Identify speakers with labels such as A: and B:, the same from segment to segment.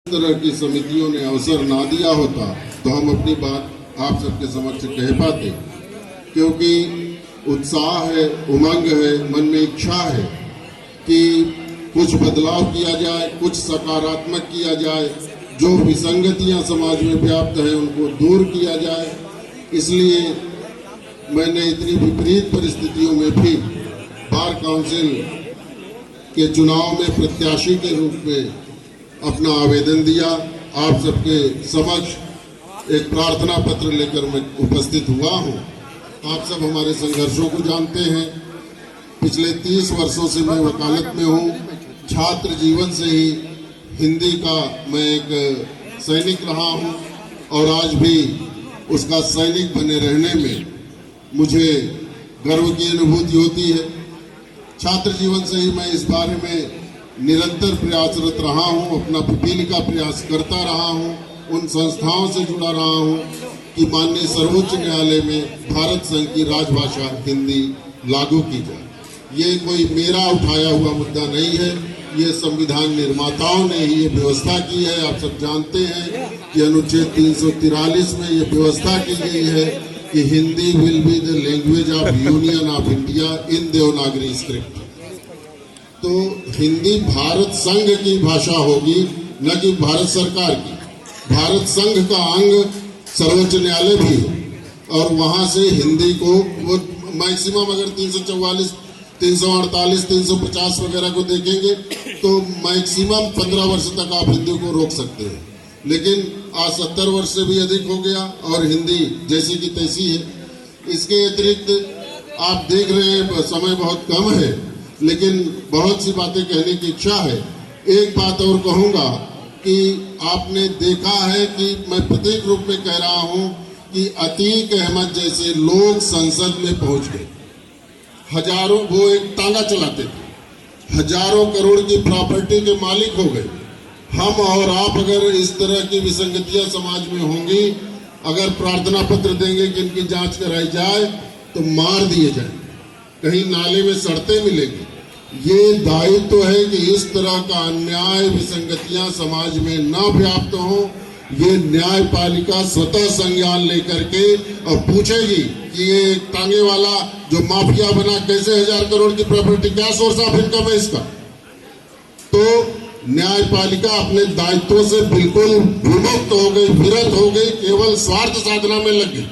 A: तरह की समितियों ने अवसर ना दिया होता तो हम अपनी बात आप सबके समक्ष कह पाते, क्योंकि उत्साह है, उमंग है, मन में इच्छा है कि कुछ बदलाव किया जाए, कुछ सकारात्मक किया जाए, जो विसंगतियां समाज में व्याप्त है उनको दूर किया जाए। इसलिए मैंने इतनी विपरीत परिस्थितियों में भी बार काउंसिल के चुनाव में प्रत्याशी के रूप में अपना आवेदन दिया। आप सबके समक्ष एक प्रार्थना पत्र लेकर मैं उपस्थित हुआ हूं। आप सब हमारे संघर्षों को जानते हैं। पिछले 30 वर्षों से मैं वकालत में हूं। छात्र जीवन से ही हिंदी का मैं एक सैनिक रहा हूं और आज भी उसका सैनिक बने रहने में मुझे गर्व की अनुभूति होती है। छात्र जीवन से ही मैं इस बारे में निरंतर प्रयासरत रहा हूं, अपना पीपीली का प्रयास करता रहा हूं, उन संस्थाओं से जुड़ा रहा हूं कि माननीय सर्वोच्च न्यायालय में भारत संघ की राजभाषा हिंदी लागू की जाए। ये कोई मेरा उठाया हुआ मुद्दा नहीं है, ये संविधान निर्माताओं ने ही ये व्यवस्था की है। आप सब जानते हैं कि अनुच्छेद 343 में ये व्यवस्था की गई है कि Hindi will be the language of union of India in Devanagari script. तो हिंदी भारत संघ की भाषा होगी, न कि भारत सरकार की। भारत संघ का अंग सर्वोच्च न्यायालय भी है और वहां से हिंदी को वो मैक्सिमम अगर 344, 348, 350 वगैरह को देखेंगे तो मैक्सिमम 15 वर्ष तक आप हिंदी को रोक सकते हैं। लेकिन आज 70 वर्ष से भी अधिक हो गया और हिंदी जैसी की तैसी है। इसके अतिरिक्त आप देख रहे हैं समय बहुत कम है, लेकिन बहुत सी बातें कहने की इच्छा है। एक बात और कहूंगा कि आपने देखा है कि मैं प्रतीक रूप में कह रहा हूं कि अतीक अहमद जैसे लोग संसद में पहुंच गए। हजारों, वो एक तांगा चलाते थे, हजारों करोड़ की प्रॉपर्टी के मालिक हो गए। हम और आप अगर इस तरह की विसंगतियां समाज में होंगी, अगर प्रार्थना पत्र देंगे कि इनकी जांच कराई जाए तो मार दिए जाए, कहीं नाले में सड़ते मिलेंगे। ये दायित्व है कि इस तरह का अन्याय, विसंगतियां समाज में न व्याप्त हो। ये न्यायपालिका स्वतः संज्ञान लेकर के और पूछेगी कि ये तांगे वाला जो माफिया बना कैसे 1000 करोड़ की प्रॉपर्टी, क्या सोर्स ऑफ इनकम है इसका। तो न्यायपालिका अपने दायित्वों से बिल्कुल विमुक्त हो गई, विरत हो गई, केवल स्वार्थ साधना में लग गई।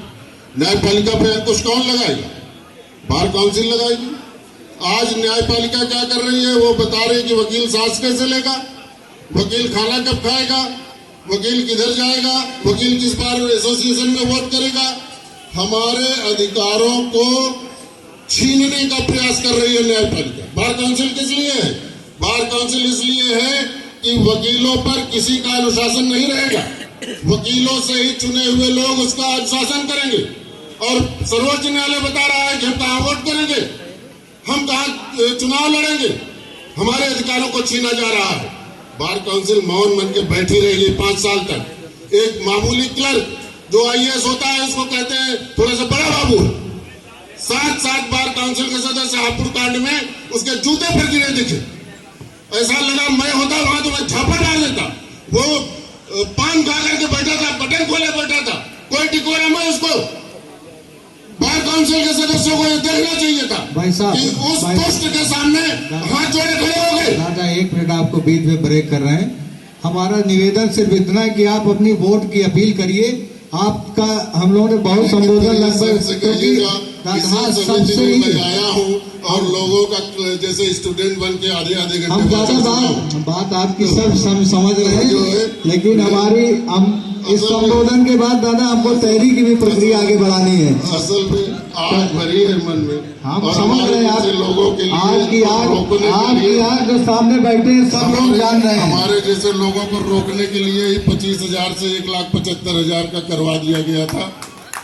A: न्यायपालिका पे अंकुश कौन लगाएगा? बार काउंसिल लगाएगी। आज न्यायपालिका क्या कर रही है? वो बता रही है कि वकील सांस कैसे लेगा, वकील खाना कब खाएगा, वकील किधर जाएगा, वकील किस बार एसोसिएशन में वोट करेगा। हमारे अधिकारों को छीनने का प्रयास कर रही है न्यायपालिका। बार काउंसिल किस लिए है? बार काउंसिल इसलिए है कि वकीलों पर किसी का अनुशासन नहीं रहेगा। वकीलों से ही चुने हुए लोग उसका अनुशासन करेंगे। और सर्वोच्च न्यायालय बता रहा है कि हम कहाँ वोट करेंगे, हम कहाँ चुनाव लड़ेंगे। हमारे अधिकारों को छीना जा रहा है। बार काउंसिल मौन बन के बैठी रहेगी 5 साल तक। एक मामूली क्लर्क जो IAS होता है, उसको कहते हैं थोड़ा सा बड़ा बाबू। 7 बार काउंसिल के सदस्य हापुड़ कांड में उसके जूते पर गिरे दिखे। ऐसा लगा मैं होता वहां तो मैं झापा डाल देता। वो पान खा करके बैठा था, बटन खोले बैठा था, कोई टिकोरा में उसको। बार काउंसिल के सदस्यों को यह देखना चाहिए था
B: भाई साहब
A: कि उस पोस्ट के सामने हाथ जोड़े खड़े हो गए।
B: दादा 1 मिनट आपको बीच में ब्रेक कर रहे हैं। हमारा निवेदन सिर्फ इतना है कि आप अपनी वोट की अपील करिए। आपका हम लोगों ने बहुत संबोधन लगभग सबसे ही
A: आया हूँ और लोगों का जैसे स्टूडेंट बन के आधे घंटे
B: हम ज्यादा बात आपकी सब समझ रहे हैं, लेकिन हमारी हम इस संबोधन के बाद दादा हमको तहरीक की भी प्रक्रिया आगे बढ़ानी है।
A: असल में आग भरी है मन में,
B: हम समझ रहे हैं। आप
A: लोगों के लिए
B: आपकी आग जो सामने बैठे हैं सब लोग जान रहे हैं।
A: हमारे जैसे लोगों को रोकने के लिए ही 25,000 से 1,75,000 का करवा दिया गया था।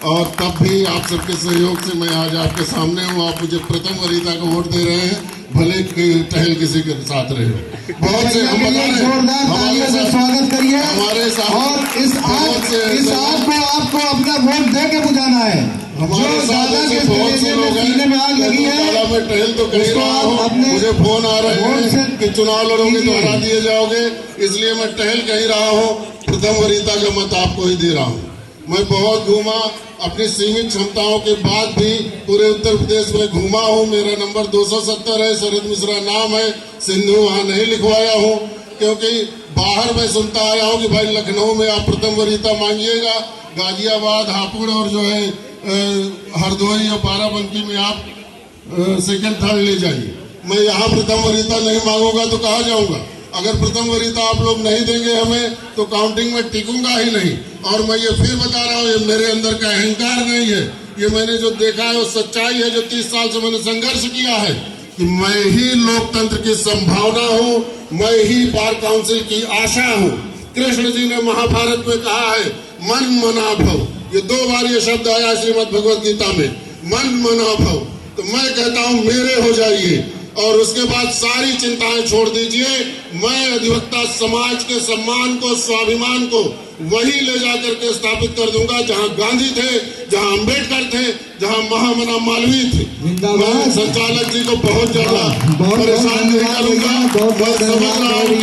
A: और तब भी आप सबके सहयोग से मैं आज आपके सामने हूँ। आप मुझे प्रथम वरीयता को वोट दे रहे हैं, भले टहल किसी के साथ रहे। बहुत से हम
B: जोरदार तालियों से स्वागत करिए।
A: हमारे साथ
B: और इस
A: बहुत से
B: आग को आपको अपना वोट दे के बुझाना है।
A: हमारे साथ ऐसे बहुत से लोग
B: सीने में आग लगी है,
A: मैं टहल तो कहीं
B: उसको
A: रहा
B: आप
A: हूँ, मुझे फोन आ रहे
B: वोट
A: हैं कि चुनाव लड़ोगे तो हरा दिए जाओगे, इसलिए मैं टहल कहीं रहा हूँ। प्रथम वरीयता का मत आपको ही दे रहा हूँ। मैं बहुत घूमा, अपनी सीमित क्षमताओं के बाद भी पूरे उत्तर प्रदेश में घूमा हूँ। मेरा नंबर 270 है, शरद मिश्रा नाम है। सिंधु वहां नहीं लिखवाया हूँ, क्योंकि बाहर मैं सुनता आया हूँ कि भाई लखनऊ में आप प्रथम वरीयता मांगिएगा, गाजियाबाद, हापुड़ और जो है हरदोई या बाराबंकी में आप सेकंड थर्ड ले जाइए। मैं यहाँ प्रथम वरीयता नहीं मांगूंगा तो कहाँ जाऊंगा? अगर प्रथम वरीयता आप लोग नहीं देंगे हमें तो काउंटिंग में टिकूंगा ही नहीं। और मैं ये फिर बता रहा हूँ, ये मेरे अंदर का अहंकार नहीं है, ये मैंने जो देखा है वो सच्चाई है, जो 30 साल से मैंने संघर्ष किया है कि मैं ही लोकतंत्र की संभावना हूँ, मैं ही बार काउंसिल की आशा हूँ। कृष्ण जी ने महाभारत में कहा है मन मना भव, ये 2 बार ये शब्द आया श्रीमद् भगवद गीता में, मन मना भव। तो मैं कहता हूँ मेरे हो जाइए और उसके बाद सारी चिंताएं छोड़ दीजिए। मैं अधिवक्ता समाज के सम्मान को, स्वाभिमान को वही ले जाकर के स्थापित कर दूंगा जहां गांधी थे, जहां अंबेडकर थे, जहां महामना मालवीय थे। मैं संचालक जी को बहुत ज्यादा परेशान नहीं करूंगा। मैं समझ रहा हूँ कि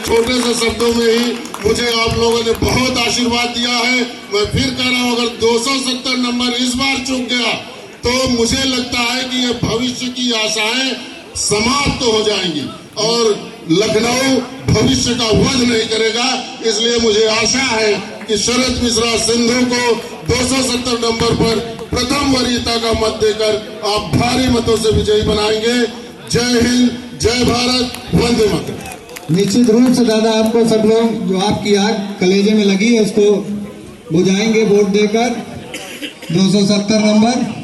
A: छोटे से शब्दों में ही मुझे आप लोगों ने बहुत आशीर्वाद दिया है। मैं फिर कह रहा हूँ, अगर 270 नंबर इस बार चूक गया तो मुझे लगता है कि ये भविष्य की आशाएं समाप्त हो जाएंगी और लखनऊ भविष्य का वध नहीं करेगा। इसलिए मुझे आशा है कि शरद मिश्रा सिंधु को 270 नंबर पर प्रथम वरीयता का मत देकर आप भारी मतों से विजयी बनाएंगे। जय हिंद, जय भारत, वंदे मातरम।
B: निश्चित रूप से दादा आपको सब लोग जो आपकी आग कलेजे में लगी है उसको बुझाएंगे वोट देकर 270 नंबर।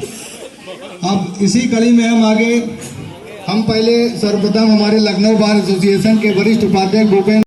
B: अब इसी कड़ी में हम पहले सर्वप्रथम हमारे लखनऊ बार एसोसिएशन के वरिष्ठ उपाध्यक्ष भूपेंद्र